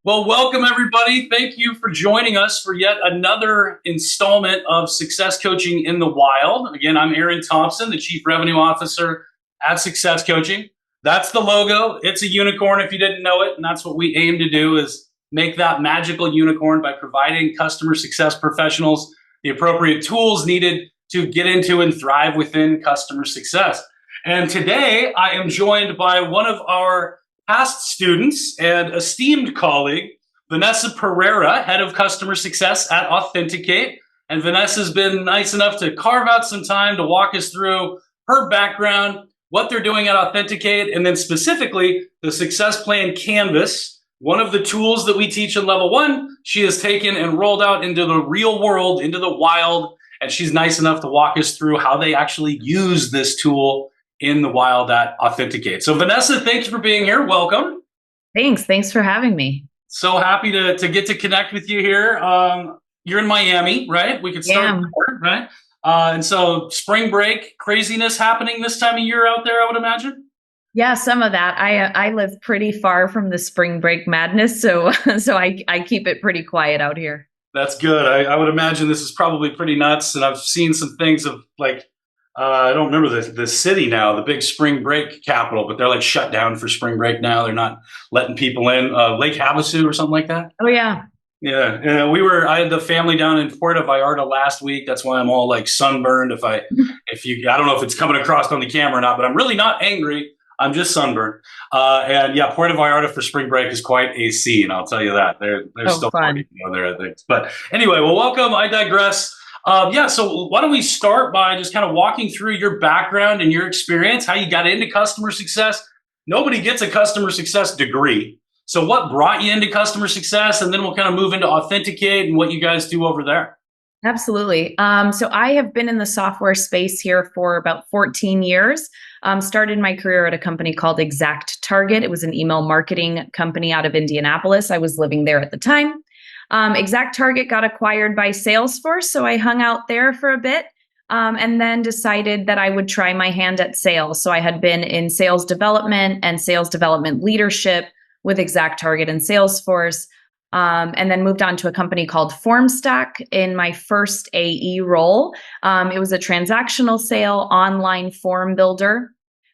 Well, welcome everybody. Thank you for joining us for yet another installment of Success Coaching in the Wild. Again, I'm Aaron Thompson, the Chief Revenue Officer at Success Coaching. That's the logo. It's a unicorn if you didn't know it, and that's what we aim to do is make that magical unicorn by providing customer success professionals the appropriate tools needed to get into and thrive within customer success. And today I am joined by one of our past students and esteemed colleague, Vanessa Pereira, Head of Customer Success at Authenticate. And Vanessa's been nice enough to carve out some time to walk us through her background, what they're doing at Authenticate, and then specifically the SuccessPLAN Canvas, one of the tools that we teach in level 1, she has taken and rolled out into the real world, into the wild, and she's nice enough to walk us through how they actually use this tool in the wild at Authenticate. So Vanessa, thanks for being here. Welcome. Thanks for having me. So happy to get to connect with you here. You're in Miami, right? We could start there, right? And so spring break craziness happening this time of year out there, I would imagine. Yeah, some of that. I live pretty far from the spring break madness, so I keep it pretty quiet out here. That's good. I would imagine this is probably pretty nuts, and I've seen some things of like I don't remember the city now, the big spring break capital, but they're like shut down for spring break now. They're not letting people in. Lake Havasu or something like that. Oh yeah. Yeah, I had the family down in Puerto Vallarta last week. That's why I'm all like sunburned. I don't know if it's coming across on the camera or not, but I'm really not angry. I'm just sunburned. And yeah, Puerto Vallarta for spring break is quite a scene. I'll tell you that. They're still fun. there, I think. But anyway, well, welcome. I digress. So why don't we start by just kind of walking through your background and your experience, how you got into customer success. Nobody gets a customer success degree. So what brought you into customer success? And then we'll kind of move into Authenticate and what you guys do over there. Absolutely. So I have been in the software space here for about 14 years. Started my career at a company called ExactTarget. It was an email marketing company out of Indianapolis. I was living there at the time. ExactTarget got acquired by Salesforce, so I hung out there for a bit and then decided that I would try my hand at sales. So I had been in sales development and sales development leadership with ExactTarget and Salesforce, and then moved on to a company called FormStack in my first AE role. It was a transactional sale online form builder.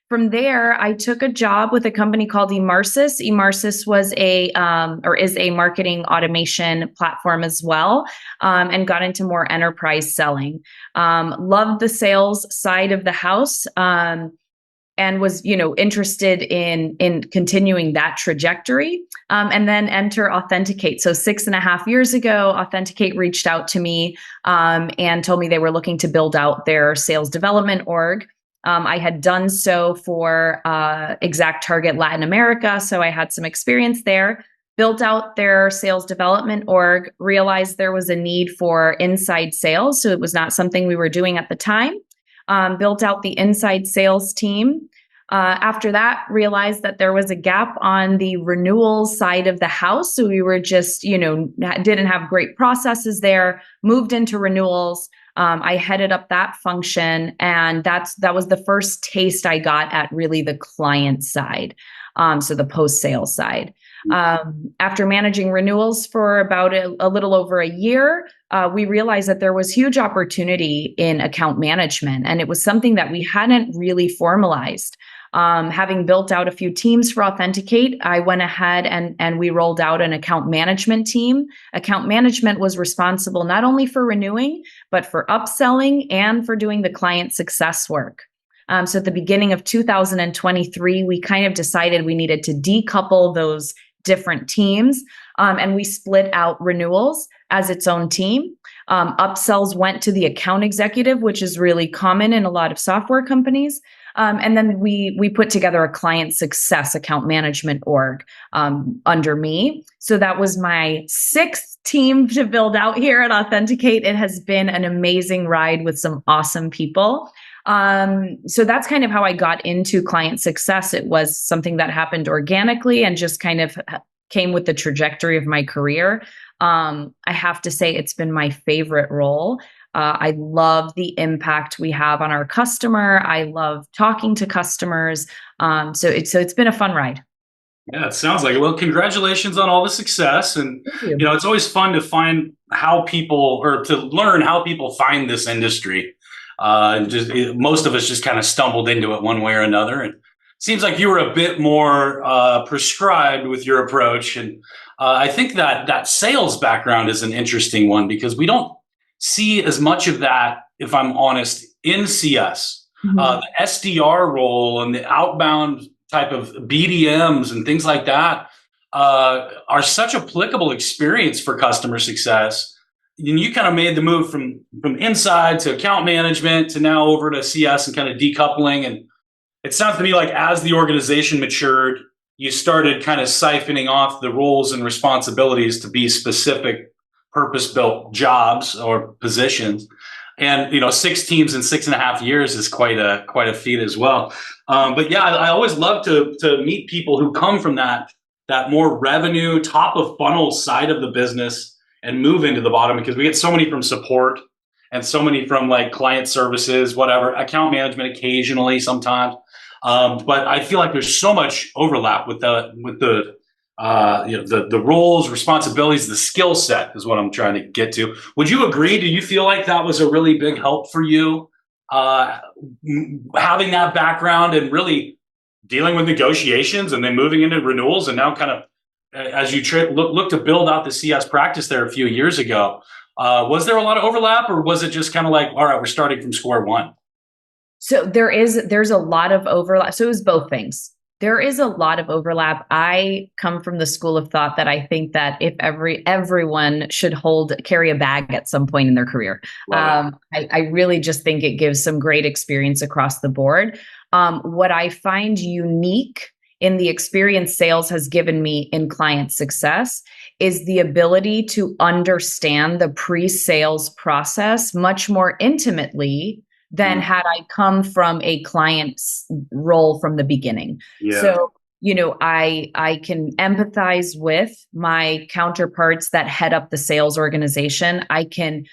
From there, I took a job with a company called Emarsis. Emarsis was is a marketing automation platform as well, and got into more enterprise selling. Loved the sales side of the house, and was interested in continuing that trajectory. And then enter Authenticate. So 6.5 years ago, Authenticate reached out to me and told me they were looking to build out their sales development org. I had done so for ExactTarget Latin America, so I had some experience there. Built out their sales development org, realized there was a need for inside sales, so it was not something we were doing at the time. Built out the inside sales team. After that, realized that there was a gap on the renewals side of the house, so we were just, didn't have great processes there. Moved into renewals. I headed up that function, and that was the first taste I got at really the client side, so the post-sale side. After managing renewals for about a little over a year, we realized that there was huge opportunity in account management, and it was something that we hadn't really formalized. Having built out a few teams for Authenticate, I went ahead and we rolled out an account management team. Account management was responsible not only for renewing, but for upselling and for doing the client success work. So at the beginning of 2023, we kind of decided we needed to decouple those different teams, and we split out renewals as its own team. Upsells went to the account executive, which is really common in a lot of software companies. And then we put together a client success account management org under me. So that was my 6th team to build out here at Authenticate. It has been an amazing ride with some awesome people. So that's kind of how I got into client success. It was something that happened organically and just kind of came with the trajectory of my career. I have to say it's been my favorite role. I love the impact we have on our customer. I love talking to customers. So it's been a fun ride. Yeah, it sounds like it. Well, congratulations on all the success. And, Thank you. it's always fun to find how people or to learn how people find this industry. Most of us just kind of stumbled into it one way or another. And it seems like you were a bit more prescribed with your approach. And I think that sales background is an interesting one because we don't see as much of that, if I'm honest, in CS. Mhm. The SDR role and the outbound type of BDMs and things like that are such applicable experience for customer success. And you kind of made the move from inside to account management to now over to CS and kind of decoupling. And it sounds to me like as the organization matured, you started kind of siphoning off the roles and responsibilities to be specific purpose-built jobs or positions. And 6 teams in 6.5 years is quite a feat as well. But yeah, I always love to meet people who come from that more revenue top of funnel side of the business and move into the bottom, because we get so many from support and so many from like client services, whatever, account management occasionally sometimes. But I feel like there's so much overlap with the roles, responsibilities, the skill set is what I'm trying to get to. Would you agree? Do you feel like that was a really big help for you, uh, having that background and really dealing with negotiations and then moving into renewals and now kind of as you look to build out the CS practice there a few years ago? Was there a lot of overlap, or was it just kind of like, all right, we're starting from square one? So there's a lot of overlap. So it was both things. There is a lot of overlap. I come from the school of thought that I think that if everyone should carry a bag at some point in their career. Love I really just think it gives some great experience across the board. What I find unique in the experience sales has given me in client success is the ability to understand the pre-sales process much more intimately than it. had I come from a client's role from the beginning. Yeah. So, I can empathize with my counterparts that head up the sales organization. I can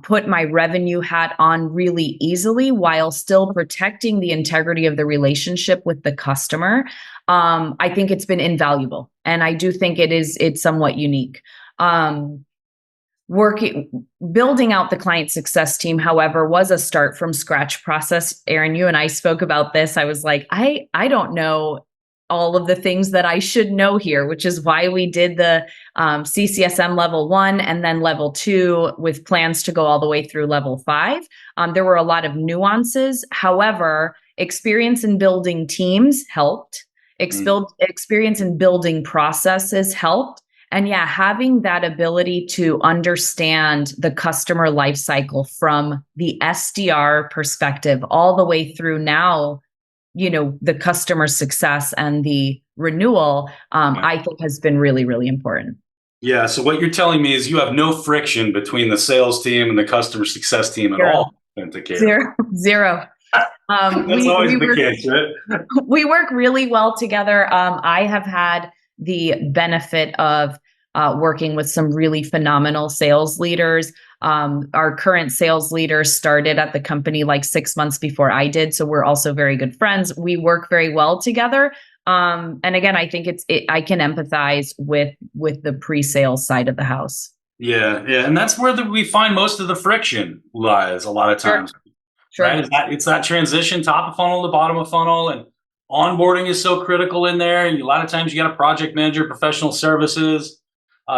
put my revenue hat on really easily while still protecting the integrity of the relationship with the customer. I think it's been invaluable, and I do think it's somewhat unique. Um, Working Building out the client success team, however, was a start from scratch process. Aaron, you and I spoke about this. I was like, I don't know all of the things that I should know here, which is why we did the CCSM level 1 and then level 2 with plans to go all the way through level 5. There were a lot of nuances. However, experience in building teams helped. Mm. Experience in building processes helped. And yeah, having that ability to understand the customer life cycle from the SDR perspective all the way through now, the customer success and the renewal, I think has been really, really important. Yeah. So what you're telling me is you have no friction between the sales team and the customer success team at Zero, all. Authenticator. zero, zero. That's We always we the were case, right? we work really well together. I have had the benefit of working with some really phenomenal sales leaders. Our current sales leader started at the company like 6 months before I did, so we're also very good friends. We work very well together. And again, I think I can empathize with the pre-sales side of the house. Yeah, yeah, and that's where we find most of the friction lies a lot of Sure, times, right? sure. It's that transition, top of funnel to bottom of funnel, and onboarding is so critical in there. And a lot of times you got a project manager, professional services,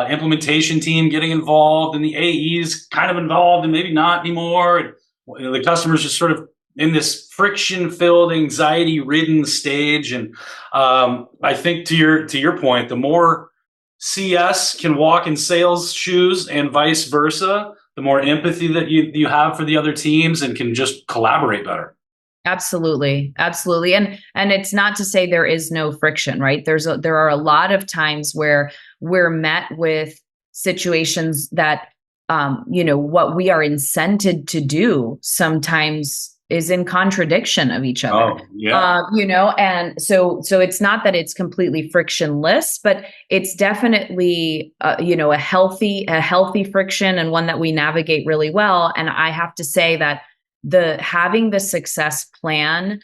implementation team getting involved, and the AEs kind of involved, and maybe not anymore. And the customers just sort of in this friction-filled, anxiety-ridden stage. And I think to your point, the more CS can walk in sales shoes and vice versa, the more empathy that you have for the other teams and can just collaborate better. Absolutely. Absolutely. And it's not to say there is no friction, right? There are a lot of times where we're met with situations that what we are incented to do sometimes is in contradiction of each other. Oh, yeah. And so it's not that it's completely frictionless, but it's definitely a healthy friction, and one that we navigate really well. And I have to say that the having the success plan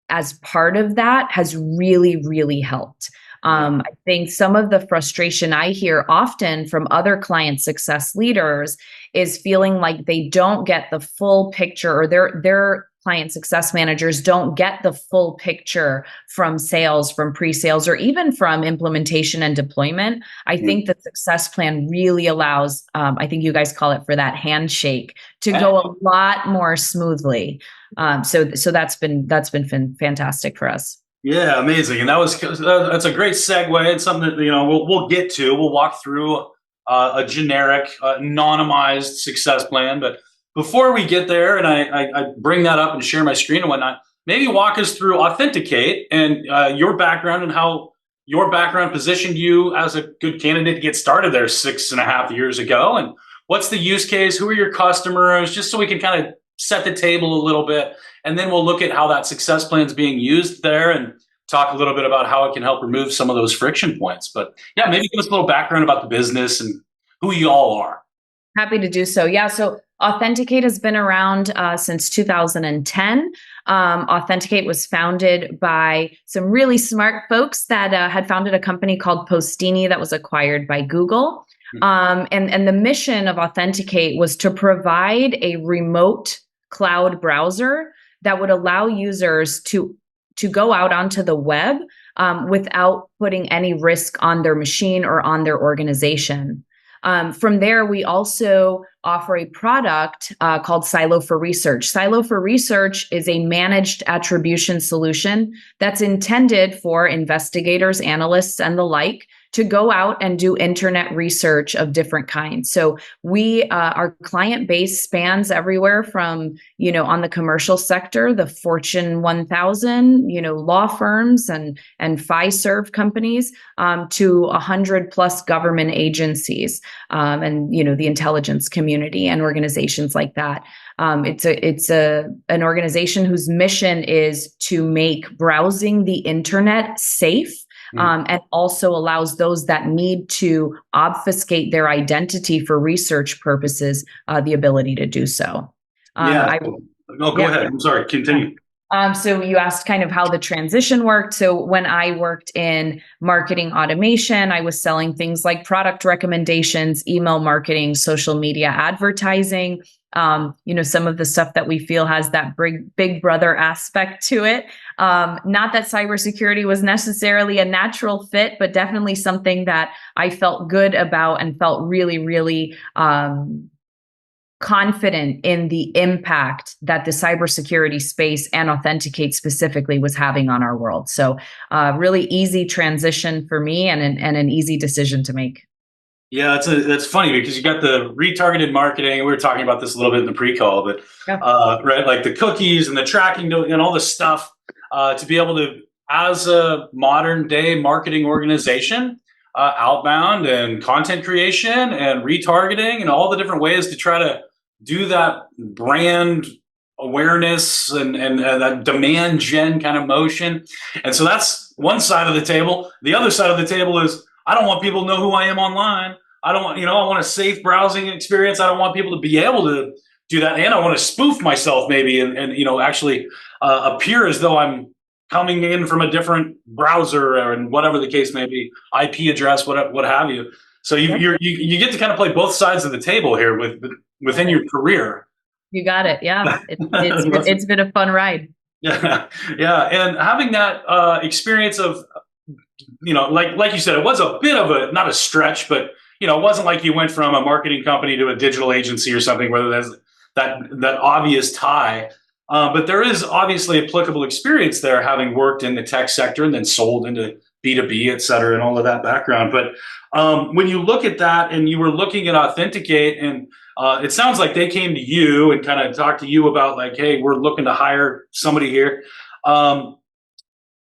as part of that has really, really helped. I think some of the frustration I hear often from other client success leaders is feeling like they don't get the full picture, or their client success managers don't get the full picture from sales, from pre-sales, or even from implementation and deployment. I think the success plan really allows, I think you guys call it, for that handshake to go a lot more smoothly. So that's been fantastic for us. Yeah, amazing. And that's a great segue. It's something that, we'll get to. We'll walk through a generic, anonymized success plan. But before we get there, and I bring that up and share my screen and whatnot, maybe walk us through Authenticate and your background and how your background positioned you as a good candidate to get started there 6.5 years ago. And what's the use case? Who are your customers? Just so we can kind of set the table a little bit. And then we'll look at how that success plan is being used there and talk a little bit about how it can help remove some of those friction points. But yeah, maybe give us a little background about the business and who you all are. Happy to do so. Yeah. So Authenticate has been around since 2010. Authenticate was founded by some really smart folks that had founded a company called Postini that was acquired by Google. And the mission of Authenticate was to provide a remote cloud browser that would allow users to go out onto the web without putting any risk on their machine or on their organization. From there, we also offer a product called Silo for Research. Silo for Research is a managed attribution solution that's intended for investigators, analysts, and the like to go out and do internet research of different kinds. So our client base spans everywhere from, on the commercial sector, the Fortune 1000, law firms and FI-serve companies, to 100 plus government agencies, and, the intelligence community and organizations like that. It's an organization whose mission is to make browsing the internet safe. And also allows those that need to obfuscate their identity for research purposes the ability to do so. Go ahead. I'm sorry. Continue. So you asked kind of how the transition worked. So when I worked in marketing automation, I was selling things like product recommendations, email marketing, social media advertising. Some of the stuff that we feel has that big brother aspect to it. Not that cybersecurity was necessarily a natural fit, but definitely something that I felt good about and felt really, really confident in the impact that the cybersecurity space and Authenticate specifically was having on our world. So really easy transition for me and an easy decision to make. Yeah, that's funny because you got the retargeted marketing. We were talking about this a little bit in the pre-call, but right, like the cookies and the tracking and all this stuff to be able to, as a modern day marketing organization, outbound and content creation and retargeting and all the different ways to try to do that brand awareness and that demand gen kind of motion. And so that's one side of the table. The other side of the table is, I don't want people to know who I am online. I don't want, I want a safe browsing experience. I don't want people to be able to do that. And I want to spoof myself maybe and actually appear as though I'm coming in from a different browser and whatever the case may be, IP address, what have you. So you get to kind of play both sides of the table here within your career. You got it. Yeah. It's been a fun ride. Yeah. Yeah. And having that experience of, like you said, it was a bit of not a stretch, but, it wasn't like you went from a marketing company to a digital agency or something, whether there's that obvious tie. But there is obviously applicable experience there, having worked in the tech sector and then sold into B2B, et cetera, and all of that background. But when you look at that and you were looking at Authenticate, and it sounds like they came to you and kind of talked to you about like, hey, we're looking to hire somebody here.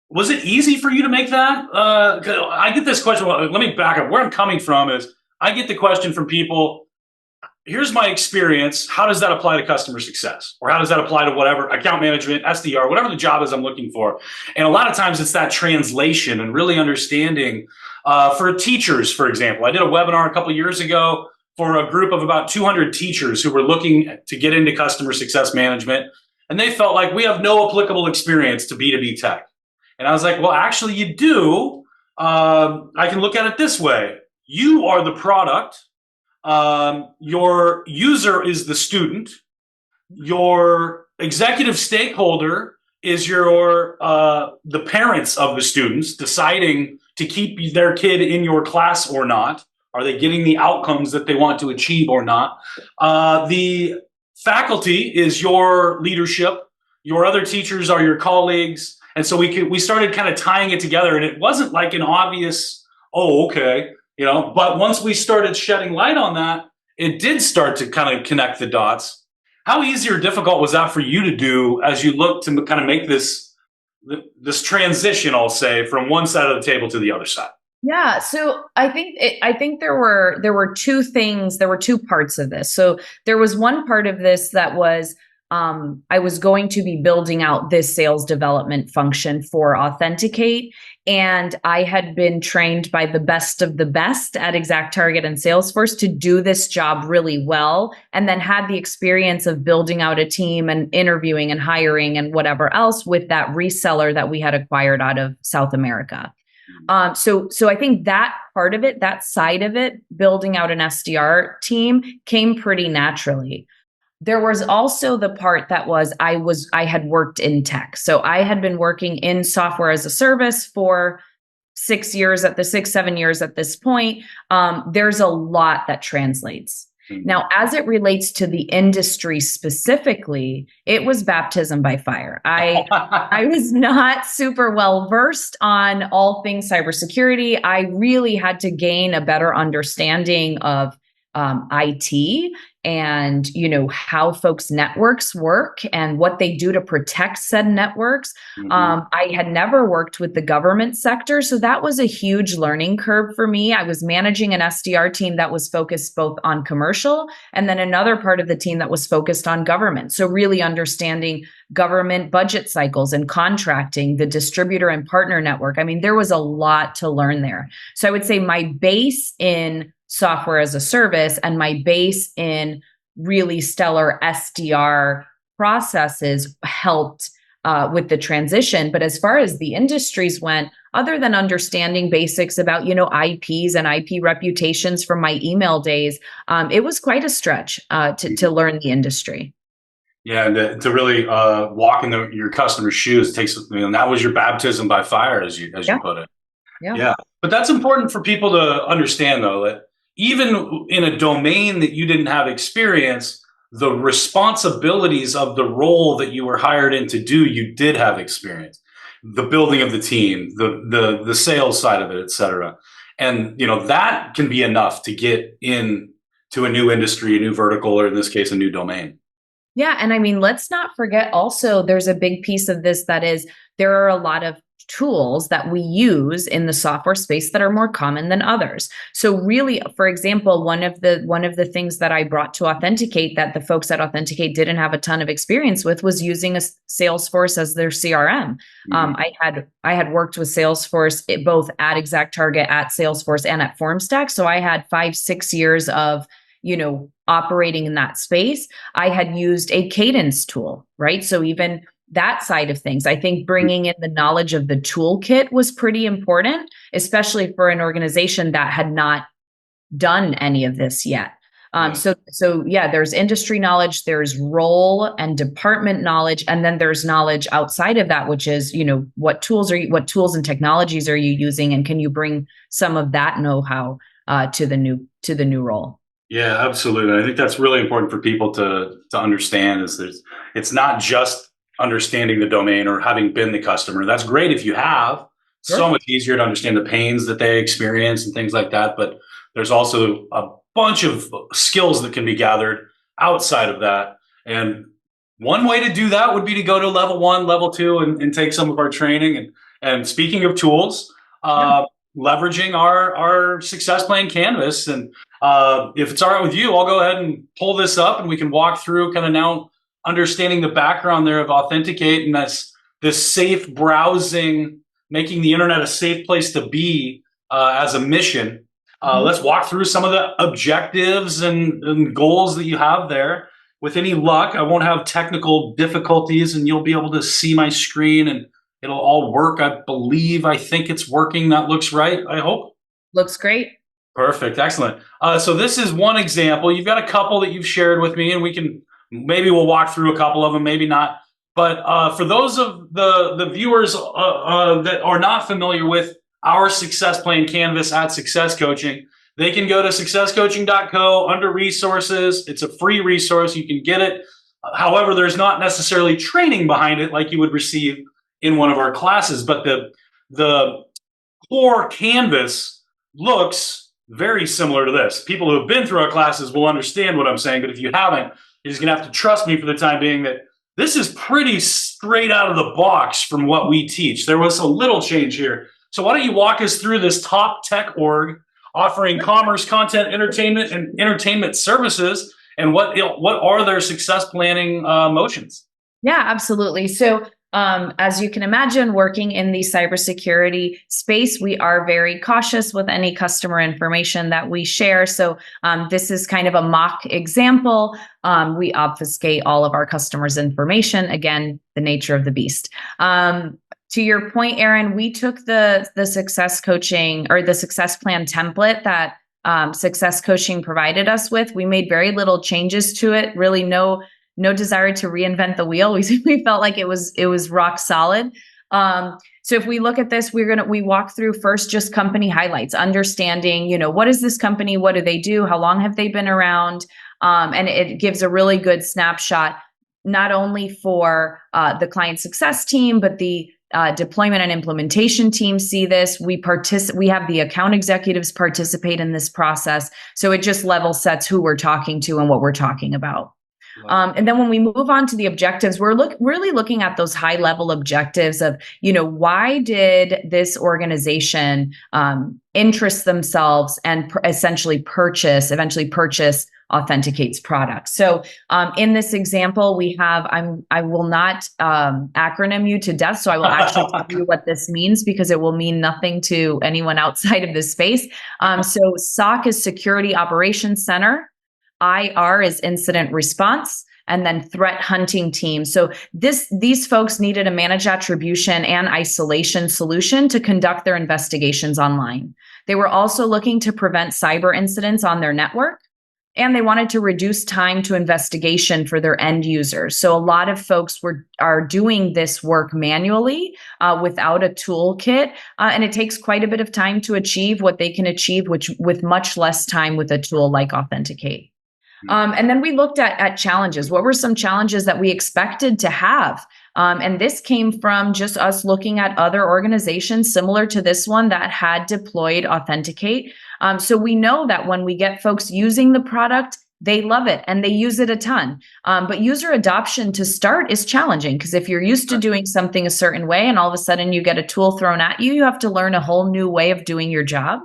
Was it easy for you to make that? I get this question. Let me back up. Where I'm coming from is I get the question from people, here's my experience. How does that apply to customer success? Or how does that apply to whatever, account management, SDR, whatever the job is I'm looking for? And a lot of times it's that translation and really understanding. For teachers, for example, I did a webinar a couple of years ago for a group of about 200 teachers who were looking to get into customer success management. And they felt like we have no applicable experience to B2B tech. And I was like, well, actually, you do. I can look at it this way. You are the product. Your user is the student. Your executive stakeholder is the parents of the students deciding to keep their kid in your class or not. Are they getting the outcomes that they want to achieve or not? The faculty is your leadership. Your other teachers are your colleagues. And so we started kind of tying it together, and it wasn't like an obvious, oh, okay, but once we started shedding light on that, it did start to kind of connect the dots. How easy or difficult was that for you to do as you look to kind of make this transition, I'll say, from one side of the table to the other side? Yeah, so I think there were two things, there were two parts of this. So there was one part of this that was I was going to be building out this sales development function for Authenticate. And I had been trained by the best of the best at ExactTarget and Salesforce to do this job really well. And then had the experience of building out a team and interviewing and hiring and whatever else with that reseller that we had acquired out of South America. So I think that part of it, that side of it, building out an SDR team came pretty naturally. There was also the part that was I had worked in tech. So I had been working in software as a service for 7 years at this point. There's a lot that translates. Now, as it relates to the industry specifically, it was baptism by fire. I was not super well versed on all things cybersecurity. I really had to gain a better understanding of IT and, how folks' networks work and what they do to protect said networks. I had never worked with the government sector, so that was a huge learning curve for me. I was managing an SDR team that was focused both on commercial and then another part of the team that was focused on government. So really understanding government budget cycles and contracting, the distributor and partner network. I mean, there was a lot to learn there. So I would say my base in software as a service and my base in really stellar SDR processes helped with the transition. But as far as the industries went, other than understanding basics about, IPs and IP reputations from my email days, it was quite a stretch to learn the industry. Yeah, and to really walk in your customer's shoes takes. That was your baptism by fire, as you put it. Yeah, but that's important for people to understand, though, that even in a domain that you didn't have experience, the responsibilities of the role that you were hired in to do, you did have experience. The building of the team, the sales side of it, et cetera. And that can be enough to get in to a new industry, a new vertical, or in this case, a new domain. Yeah. And I mean, let's not forget also, there's a big piece of this that is there are a lot of tools that we use in the software space that are more common than others. So really, for example, one of the things that I brought to Authenticate that the folks at Authenticate didn't have a ton of experience with was using a Salesforce as their CRM. I had worked with Salesforce both at ExactTarget, at Salesforce, and at FormStack. So I had 5-6 years of operating in that space. I had used a cadence tool, right? So even that side of things, I think bringing in the knowledge of the toolkit was pretty important, especially for an organization that had not done any of this yet. So yeah, there's industry knowledge, there's role and department knowledge, and then there's knowledge outside of that, which is, what tools and technologies are you using, and can you bring some of that know-how to the new role? Yeah, absolutely. I think that's really important for people to understand it's not just understanding the domain or having been the customer. That's great if you have. Sure. So much easier to understand the pains that they experience and things like that. But there's also a bunch of skills that can be gathered outside of that. And one way to do that would be to go to level 1, level 2, and take some of our training. And speaking of tools, leveraging our SuccessPLAN Canvas. And if it's all right with you, I'll go ahead and pull this up and we can walk through kind of now understanding the background there of Authenticate and this safe browsing, making the internet a safe place to be as a mission. Let's walk through some of the objectives and goals that you have there. with any luck, I won't have technical difficulties and you'll be able to see my screen and it'll all work. I think it's working. That looks right, I hope. Looks great. Perfect. Excellent. So this is one example. You've got a couple that you've shared with me, and maybe we'll walk through a couple of them, maybe not. But for those of the viewers that are not familiar with our Success Plan Canvas at Success Coaching, they can go to successcoaching.co under resources. It's a free resource. You can get it. However, there's not necessarily training behind it like you would receive in one of our classes, but the core canvas looks very similar to this. People who have been through our classes will understand what I'm saying, but if you haven't, you're just going to have to trust me for the time being that this is pretty straight out of the box from what we teach. There was a little change here. So why don't you walk us through this top tech org offering commerce, content, entertainment, and entertainment services, and what are their success planning motions? Yeah, absolutely. So as you can imagine, working in the cybersecurity space, we are very cautious with any customer information that we share. So this is kind of a mock example. We obfuscate all of our customers' information. Again, the nature of the beast. To your point, Aaron, we took the success coaching or the success plan template that Success Coaching provided us with. We made very little changes to it. Really, no desire to reinvent the wheel. We felt like it was rock solid. So if we look at this, we walk through first just company highlights, understanding, what is this company? What do they do? How long have they been around? And it gives a really good snapshot, not only for the client success team, but the deployment and implementation team see this. We have the account executives participate in this process. So it just level sets who we're talking to and what we're talking about. And then when we move on to the objectives, we're really looking at those high level objectives of, why did this organization interest themselves and eventually purchase Authenticate's product. So in this example, we have, I will not acronym you to death, so I will actually tell you what this means because it will mean nothing to anyone outside of this space. So SOC is Security Operations Center. IR is incident response, and then threat hunting team. So these folks needed a managed attribution and isolation solution to conduct their investigations online. They were also looking to prevent cyber incidents on their network, and they wanted to reduce time to investigation for their end users. So a lot of folks are doing this work manually without a toolkit, and it takes quite a bit of time to achieve what they can achieve, with much less time with a tool like Authenticate. And then we looked at challenges. What were some challenges that we expected to have? And this came from just us looking at other organizations similar to this one that had deployed Authenticate. So we know that when we get folks using the product, they love it and they use it a ton. But user adoption to start is challenging because if you're used to doing something a certain way and all of a sudden you get a tool thrown at you, you have to learn a whole new way of doing your job.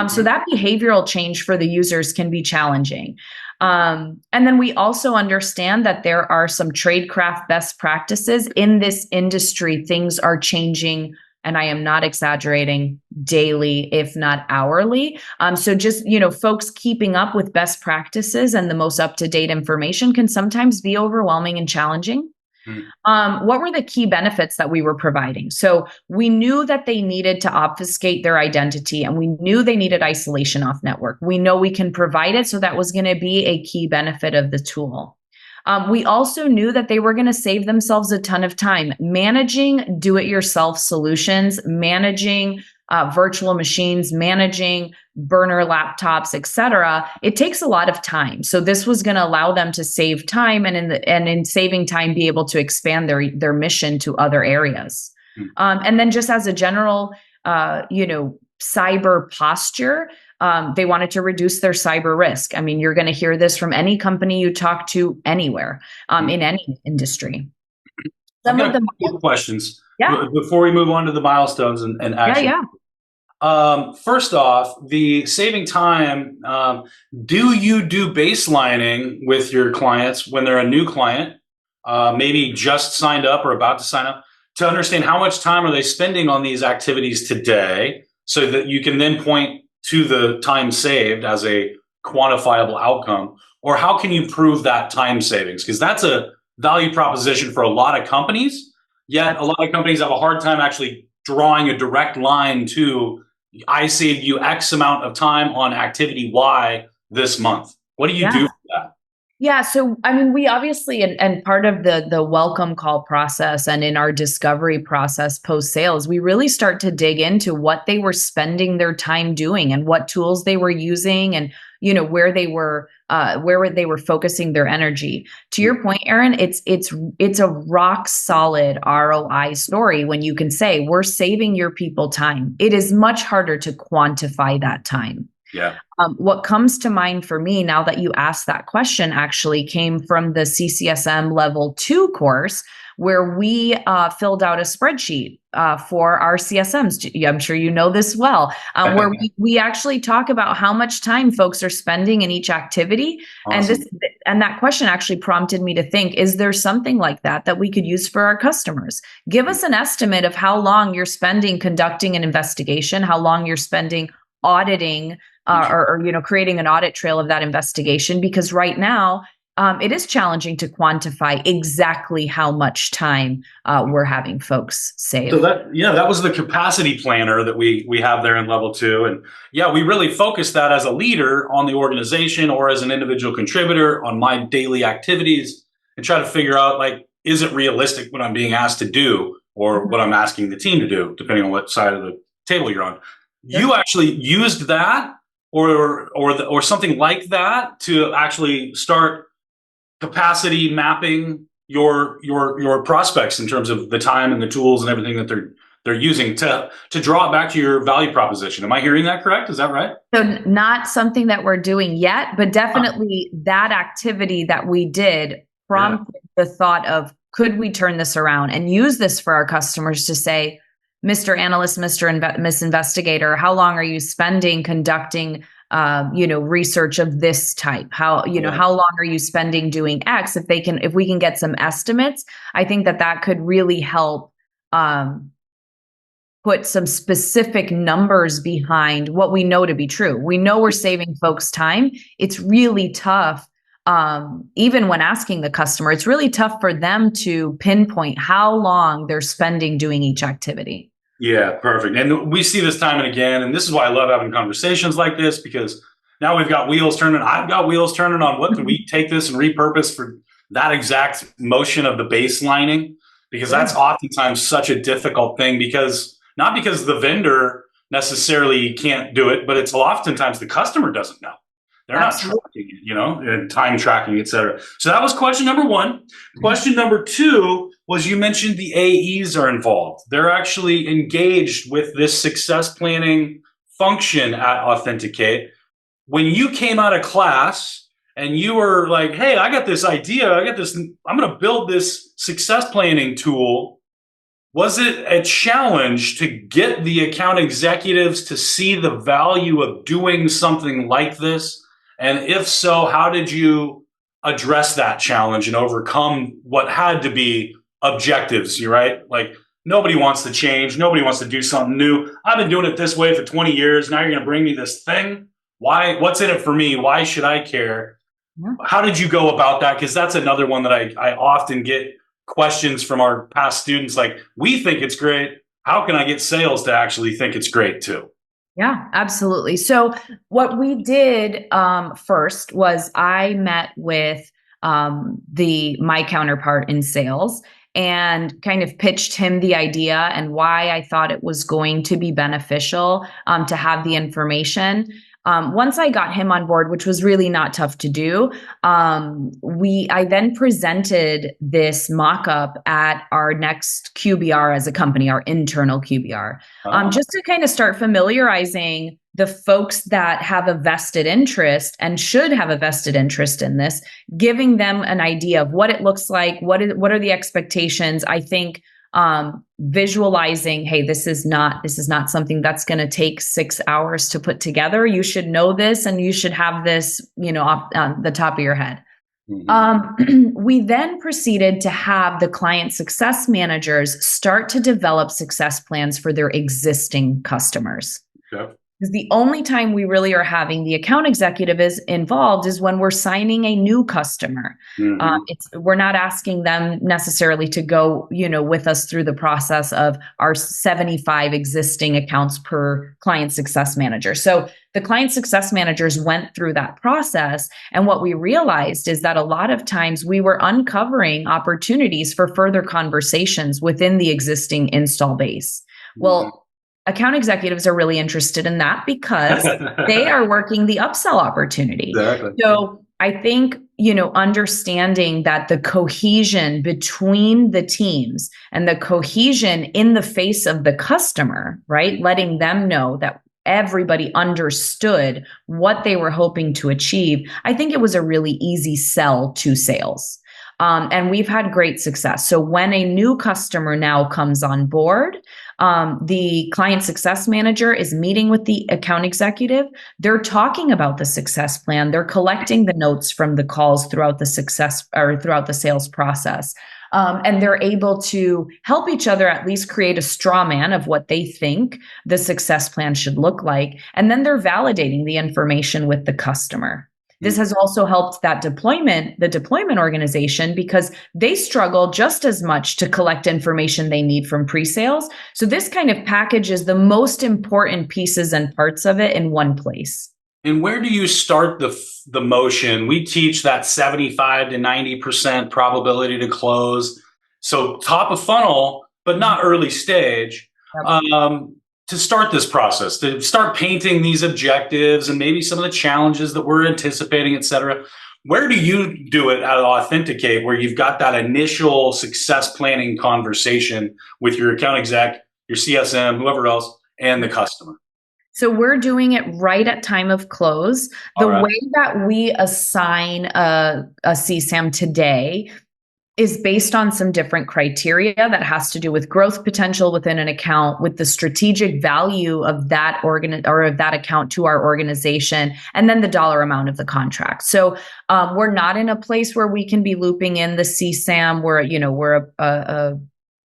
So that behavioral change for the users can be challenging. And then we also understand that there are some tradecraft best practices in this industry. Things are changing, and I am not exaggerating, daily, if not hourly. So just, folks keeping up with best practices and the most up-to-date information can sometimes be overwhelming and challenging. What were the key benefits that we were providing? So we knew that they needed to obfuscate their identity, and we knew they needed isolation off network. We know we can provide it, so that was going to be a key benefit of the tool. We also knew that they were going to save themselves a ton of time managing do-it-yourself solutions, managing virtual machines, managing burner laptops, etc. It takes a lot of time. So this was going to allow them to save time, and in saving time, be able to expand their mission to other areas. And then just as a general, cyber posture, they wanted to reduce their cyber risk. I mean, you're going to hear this from any company you talk to anywhere in any industry. Some of them questions. Yeah. Before we move on to the milestones and action. Yeah. First off, the saving time, do you do baselining with your clients when they're a new client, maybe just signed up or about to sign up, to understand how much time are they spending on these activities today so that you can then point to the time saved as a quantifiable outcome? or how can you prove that time savings? Because that's a value proposition for a lot of companies, yet a lot of companies have a hard time actually drawing a direct line to, I saved you X amount of time on activity Y this month. What do you do for that? Yeah. So, I mean, we obviously, and part of the welcome call process and in our discovery process post sales, we really start to dig into what they were spending their time doing and what tools they were using, and where they were focusing their energy. To your point, Aaron, it's a rock solid ROI story when you can say we're saving your people time. It is much harder to quantify that time. Yeah. What comes to mind for me now that you asked that question actually came from the CCSM Level 2 course, where we filled out a spreadsheet for our CSMs. I'm sure you know this well, where we actually talk about how much time folks are spending in each activity. Awesome. And that question actually prompted me to think, is there something like that we could use for our customers? Give us an estimate of how long you're spending conducting an investigation, how long you're spending auditing or creating an audit trail of that investigation, because right now it is challenging to quantify exactly how much time we're having folks save. So that was the capacity planner that we have there in level 2. And we really focus that as a leader on the organization or as an individual contributor on my daily activities and try to figure out, like, is it realistic what I'm being asked to do or what I'm asking the team to do, depending on what side of the table you're on. Yeah. You actually used that or something like that to actually start capacity mapping your prospects in terms of the time and the tools and everything that they're using to draw it back to your value proposition. Am I hearing that correct? Is that right? So not something that we're doing yet, but definitely that activity that we did prompted the thought of, could we turn this around and use this for our customers to say, Mr. Analyst, Miss Investigator, how long are you spending conducting, research of this type? How long are you spending doing X? If we can get some estimates, I think that could really help put some specific numbers behind what we know to be true. We know we're saving folks time. It's really tough. Even when asking the customer, it's really tough for them to pinpoint how long they're spending doing each activity. Yeah, perfect. And we see this time and again. And this is why I love having conversations like this, because now we've got wheels turning. I've got wheels turning on what can we take this and repurpose for that exact motion of the baselining, because that's oftentimes such a difficult thing, not because the vendor necessarily can't do it, but it's oftentimes the customer doesn't know. They're not tracking it, and time tracking, et cetera. So that was question number 1. Question number 2 was, you mentioned the AEs are involved. They're actually engaged with this success planning function at Authenticate. When you came out of class and you were like, hey, I got this idea, I'm going to build this success planning tool. Was it a challenge to get the account executives to see the value of doing something like this? And if so, how did you address that challenge and overcome what had to be objectives? You're right. Like, nobody wants to change. Nobody wants to do something new. I've been doing it this way for 20 years. Now you're going to bring me this thing. Why? What's in it for me? Why should I care? Yeah. How did you go about that? Because that's another one that I often get questions from our past students. Like, we think it's great. How can I get sales to actually think it's great too? Yeah, absolutely. So what we did first was I met with my counterpart in sales and kind of pitched him the idea and why I thought it was going to be beneficial to have the information. Once I got him on board, which was really not tough to do, I then presented this mock-up at our next QBR as a company, our internal QBR, just to kind of start familiarizing the folks that have a vested interest and should have a vested interest in this, giving them an idea of what it looks like, what are the expectations. I think visualizing, hey, this is not something that's going to take 6 hours to put together. You should know this, and you should have this, off the top of your head. Mm-hmm. We then proceeded to have the client success managers start to develop success plans for their existing customers. Okay. Because the only time we really are having the account executive is involved is when we're signing a new customer. Mm-hmm. We're not asking them necessarily to go, with us through the process of our 75 existing accounts per client success manager. So the client success managers went through that process. And what we realized is that a lot of times we were uncovering opportunities for further conversations within the existing install base. Well, account executives are really interested in that because they are working the upsell opportunity. Exactly. So I think, understanding that the cohesion between the teams and the cohesion in the face of the customer, right? Letting them know that everybody understood what they were hoping to achieve. I think it was a really easy sell to sales. And we've had great success. So when a new customer now comes on board, the client success manager is meeting with the account executive. They're talking about the success plan. They're collecting the notes from the calls throughout the throughout the sales process. And they're able to help each other at least create a straw man of what they think the success plan should look like. And then they're validating the information with the customer. This has also helped the deployment organization, because they struggle just as much to collect information they need from pre-sales. So this kind of packages the most important pieces and parts of it in one place. And where do you start the motion? We teach that 75 to 90% probability to close. So top of funnel, but not early stage. Yep. To start this process, to start painting these objectives and maybe some of the challenges that we're anticipating, et cetera. Where do you do it at Authenticate, where you've got that initial success planning conversation with your account exec, your CSM, whoever else, and the customer? So we're doing it right at time of close. The way that we assign a CSAM today is based on some different criteria that has to do with growth potential within an account, with the strategic value of that of that account to our organization, and then the dollar amount of the contract. So we're not in a place where we can be looping in the CSAM. We're a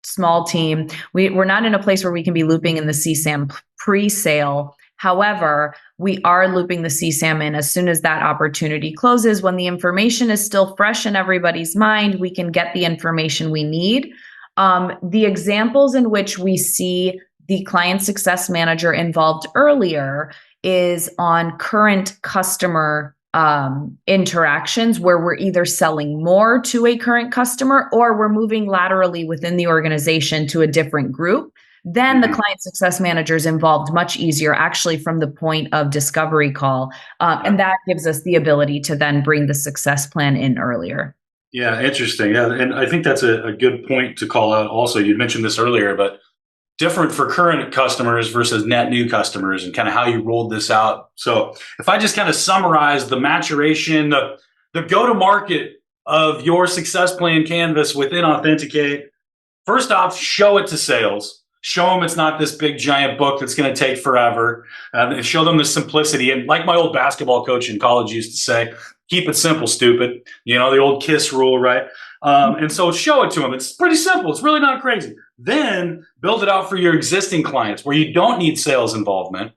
small team. We're not in a place where we can be looping in the CSAM pre-sale. However, we are looping the CSAM in as soon as that opportunity closes. When the information is still fresh in everybody's mind, we can get the information we need. The examples in which we see the client success manager involved earlier is on current customer interactions, where we're either selling more to a current customer or we're moving laterally within the organization to a different group. Then the client success manager is involved much easier, actually, from the point of discovery call. And that gives us the ability to then bring the success plan in earlier. Yeah, interesting. Yeah, and I think that's a good point to call out also. You mentioned this earlier, but different for current customers versus net new customers and kind of how you rolled this out. So if I just kind of summarize the maturation, the go-to-market of your success plan canvas within Authenticate, first off, show it to sales. Show them it's not this big giant book that's going to take forever. And show them the simplicity. And like my old basketball coach in college used to say, keep it simple, stupid. The old KISS rule, right? And so show it to them. It's pretty simple. It's really not crazy. Then build it out for your existing clients where you don't need sales involvement.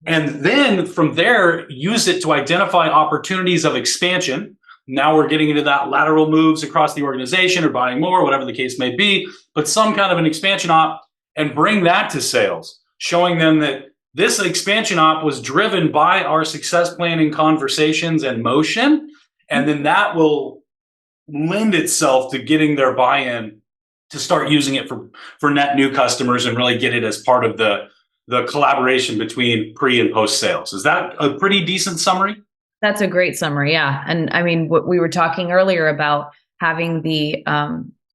And then from there, use it to identify opportunities of expansion. Now we're getting into that lateral moves across the organization or buying more, whatever the case may be, but some kind of an expansion op. And bring that to sales, showing them that this expansion op was driven by our success planning conversations and motion. And then that will lend itself to getting their buy-in to start using it for net new customers and really get it as part of the collaboration between pre and post sales. Is that a pretty decent summary? That's a great summary. Yeah. And I mean, what we were talking earlier about having the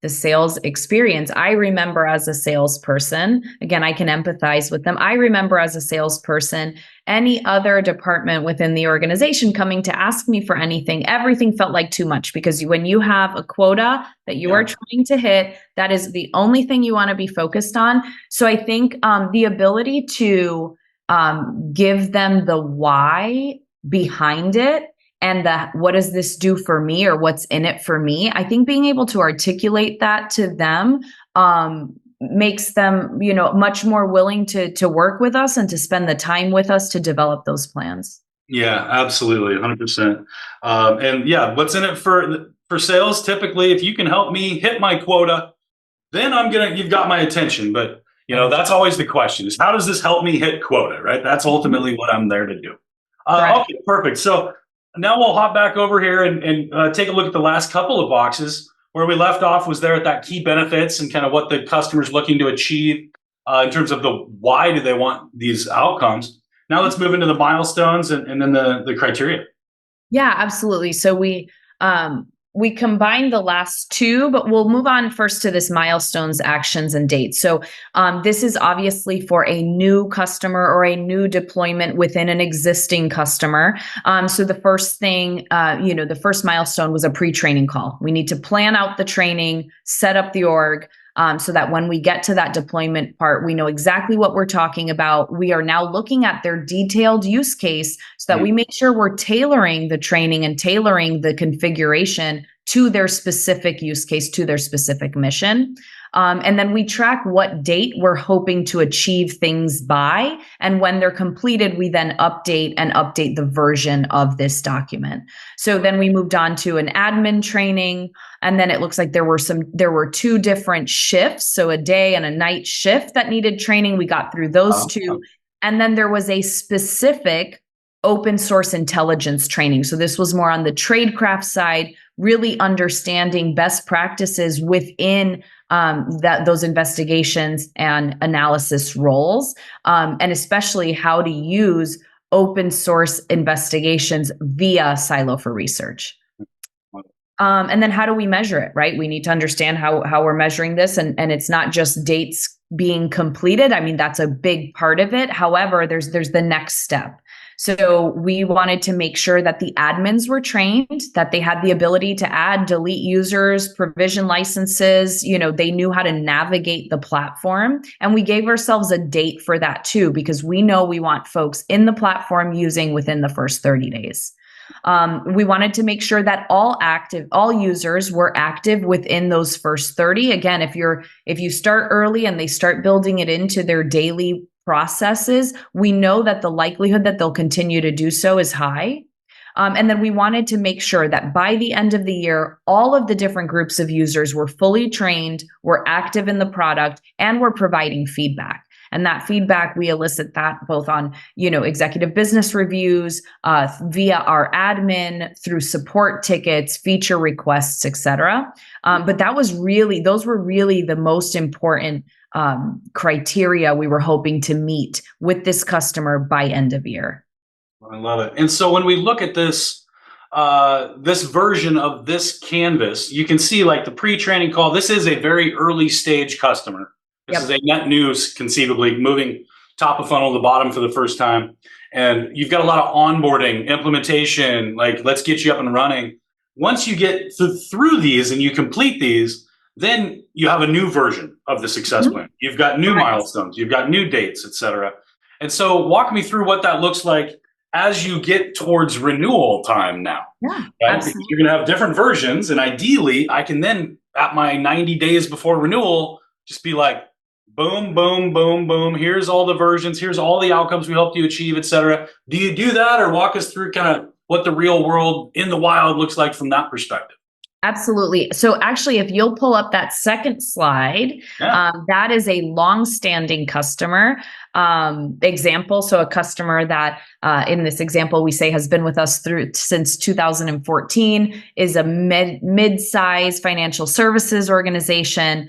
sales experience. I remember as a salesperson, again, I can empathize with them. I remember as a salesperson, any other department within the organization coming to ask me for anything, everything felt like too much, because when you have a quota that you are trying to hit, that is the only thing you want to be focused on. So I think the ability to give them the why behind it, and what does this do for me, or what's in it for me? I think being able to articulate that to them makes them, much more willing to work with us and to spend the time with us to develop those plans. Yeah, absolutely, 100%. And yeah, what's in it for sales? Typically, if you can help me hit my quota, then you've got my attention. But that's always the question: is how does this help me hit quota? Right? That's ultimately what I'm there to do. Okay, perfect. So now we'll hop back over here and take a look at the last couple of boxes. Where we left off was there at that key benefits and kind of what the customer's looking to achieve in terms of the why do they want these outcomes. Now let's move into the milestones and then the criteria. Yeah, absolutely. So we combined the last two, but we'll move on first to this milestones, actions, and dates. So this is obviously for a new customer or a new deployment within an existing customer. So the first thing, the first milestone was a pre-training call. We need to plan out the training, set up the org, so that when we get to that deployment part, we know exactly what we're talking about. We are now looking at their detailed use case so that we make sure we're tailoring the training and tailoring the configuration to their specific use case, to their specific mission. And then we track what date we're hoping to achieve things by. And when they're completed, we then update the version of this document. So then we moved on to an admin training. And then it looks like there were two different shifts. So a day and a night shift that needed training. We got through those two. And then there was a specific open source intelligence training. So this was more on the tradecraft side, really understanding best practices within those investigations and analysis roles, and especially how to use open source investigations via Silo for Research. And then how do we measure it, right? We need to understand how we're measuring this. And it's not just dates being completed. I mean, that's a big part of it. However, there's the next step. So we wanted to make sure that the admins were trained, that they had the ability to add, delete users, provision licenses, they knew how to navigate the platform. And we gave ourselves a date for that too, because we know we want folks in the platform using within the first 30 days. We wanted to make sure that all users were active within those first 30. Again, if you start early and they start building it into their daily processes, we know that the likelihood that they'll continue to do so is high. And then we wanted to make sure that by the end of the year, all of the different groups of users were fully trained, were active in the product, and were providing feedback. And that feedback, we elicit that both on, executive business reviews, via our admin, through support tickets, feature requests, et cetera. But those were really the most important criteria we were hoping to meet with this customer by end of year. I love it. And so when we look at this version of this canvas, you can see like the pre-training call, this is a very early stage customer. This is a net new, conceivably moving top of funnel to bottom for the first time. And you've got a lot of onboarding, implementation, like let's get you up and running. Once you get through these and you complete these, then you have a new version of the success plan. You've got new milestones, you've got new dates, et cetera. And so walk me through what that looks like as you get towards renewal time now. Yeah, right? Because you're going to have different versions. And ideally, I can then, at my 90 days before renewal, just be like, boom, boom, boom, boom. Here's all the versions. Here's all the outcomes we helped you achieve, et cetera. Do you do that, or walk us through kind of what the real world in the wild looks like from that perspective? Absolutely. So actually, if you'll pull up that second slide, that is a long-standing customer example. So a customer that in this example, we say has been with us since 2014, is a mid-size financial services organization.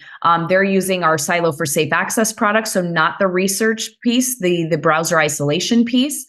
They're using our Silo for Safe Access product. So not the research piece, the browser isolation piece.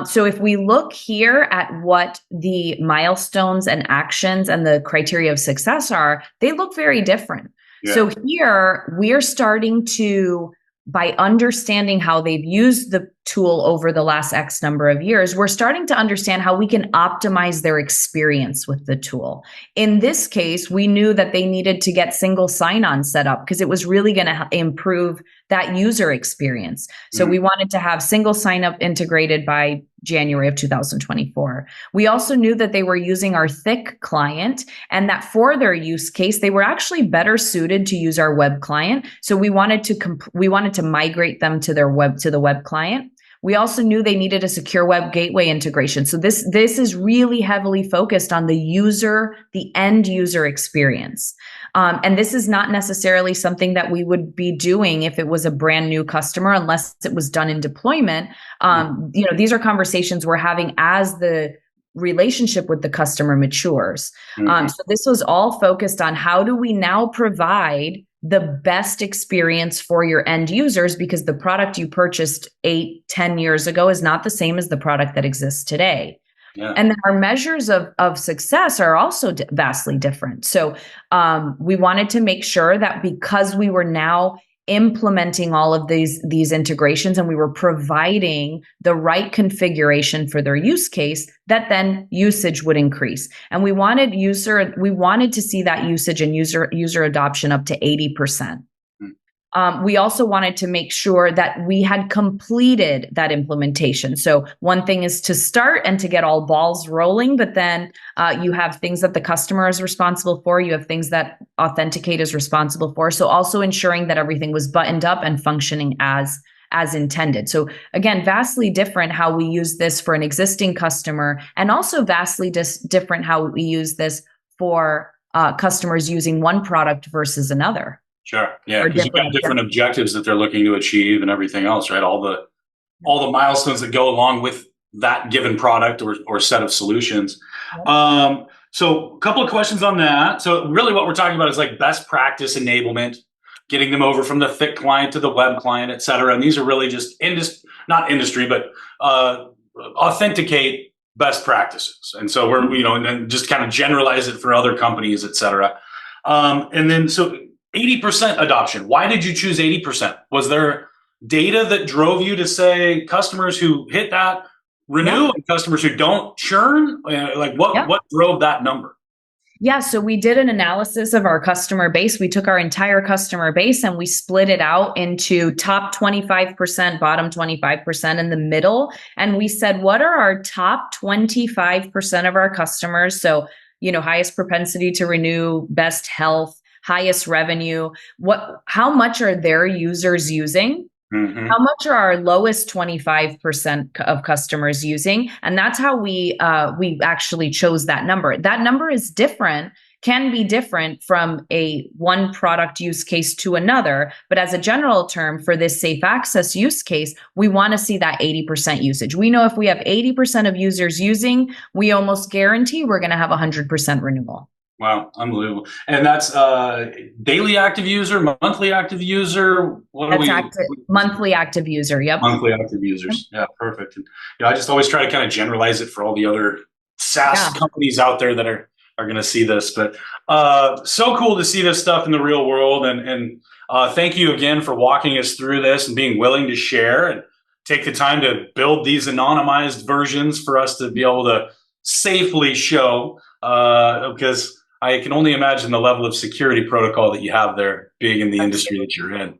So if we look here at what the milestones and actions and the criteria of success are, they look very different. Yeah. So here we're starting to, by understanding how they've used the tool over the last X number of years, we're starting to understand how we can optimize their experience with the tool. In this case, we knew that they needed to get single sign-on set up because it was really going to improve that user experience. So we wanted to have single sign-up integrated by January of 2024. We also knew that they were using our thick client and that for their use case, they were actually better suited to use our web client. So we wanted to migrate them to the web client. We also knew they needed a secure web gateway integration. So this is really heavily focused on the end user experience. And this is not necessarily something that we would be doing if it was a brand new customer, unless it was done in deployment. These are conversations we're having as the relationship with the customer matures. So this was all focused on how do we now provide the best experience for your end users, because the product you purchased 8-10 years ago is not the same as the product that exists today. Yeah. And then our measures of success are also vastly different. So we wanted to make sure that because we were now implementing all of these integrations and we were providing the right configuration for their use case, that then usage would increase. And we wanted to see that usage and user adoption up to 80%. We also wanted to make sure that we had completed that implementation. So one thing is to start and to get all balls rolling, but then you have things that the customer is responsible for. You have things that Authenticate is responsible for. So also ensuring that everything was buttoned up and functioning as intended. So again, vastly different how we use this for an existing customer, and also vastly different how we use this for customers using one product versus another. Sure. Yeah, because you've got different objectives that they're looking to achieve and everything else, right? All the milestones that go along with that given product or set of solutions. Yep. So a couple of questions on that. So really what we're talking about is like best practice enablement, getting them over from the thick client to the web client, et cetera. And these are really just not industry, but Authenticate best practices. And so we're, and just kind of generalize it for other companies, et cetera. And then so 80% adoption. Why did you choose 80%? Was there data that drove you to say customers who hit that renew and customers who don't churn? What drove that number? Yeah, so we did an analysis of our customer base. We took our entire customer base and we split it out into top 25%, bottom 25%, in the middle. And we said, what are our top 25% of our customers? So, highest propensity to renew, best health, highest revenue. How much are their users using? Mm-hmm. How much are our lowest 25% of customers using? And that's how we actually chose that number. That number is can be different from a one product use case to another. But as a general term for this safe access use case, we want to see that 80% usage. We know if we have 80% of users using, we almost guarantee we're going to have 100% renewal. Wow, unbelievable. And that's daily active user, monthly active user? Monthly active user, yep. Monthly active users, yeah, perfect. And, I just always try to kind of generalize it for all the other SaaS companies out there that are going to see this. But so cool to see this stuff in the real world. And thank you again for walking us through this and being willing to share and take the time to build these anonymized versions for us to be able to safely show, because I can only imagine the level of security protocol that you have there, being in the industry that you're in.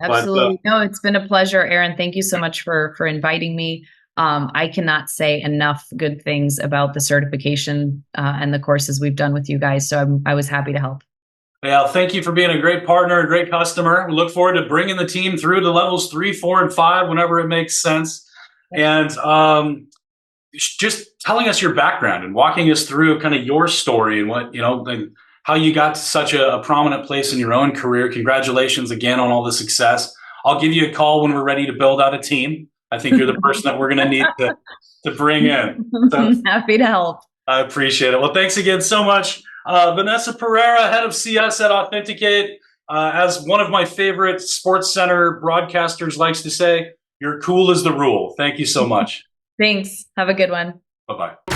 Absolutely. No, it's been a pleasure, Aaron. Thank you so much for inviting me. I cannot say enough good things about the certification and the courses we've done with you guys. So I was happy to help. Yeah, thank you for being a great partner, a great customer. We look forward to bringing the team through to levels 3, 4, and 5 whenever it makes sense. And just telling us your background and walking us through kind of your story and what, and how you got to such a prominent place in your own career. Congratulations again on all the success. I'll give you a call when we're ready to build out a team. I think you're the person that we're going to need to bring in. So, happy to help. I appreciate it. Well, thanks again so much. Vanessa Pereira, head of CS at Authenticate. As one of my favorite Sports Center broadcasters likes to say, you're cool as the rule. Thank you so much. Thanks. Have a good one. Bye-bye.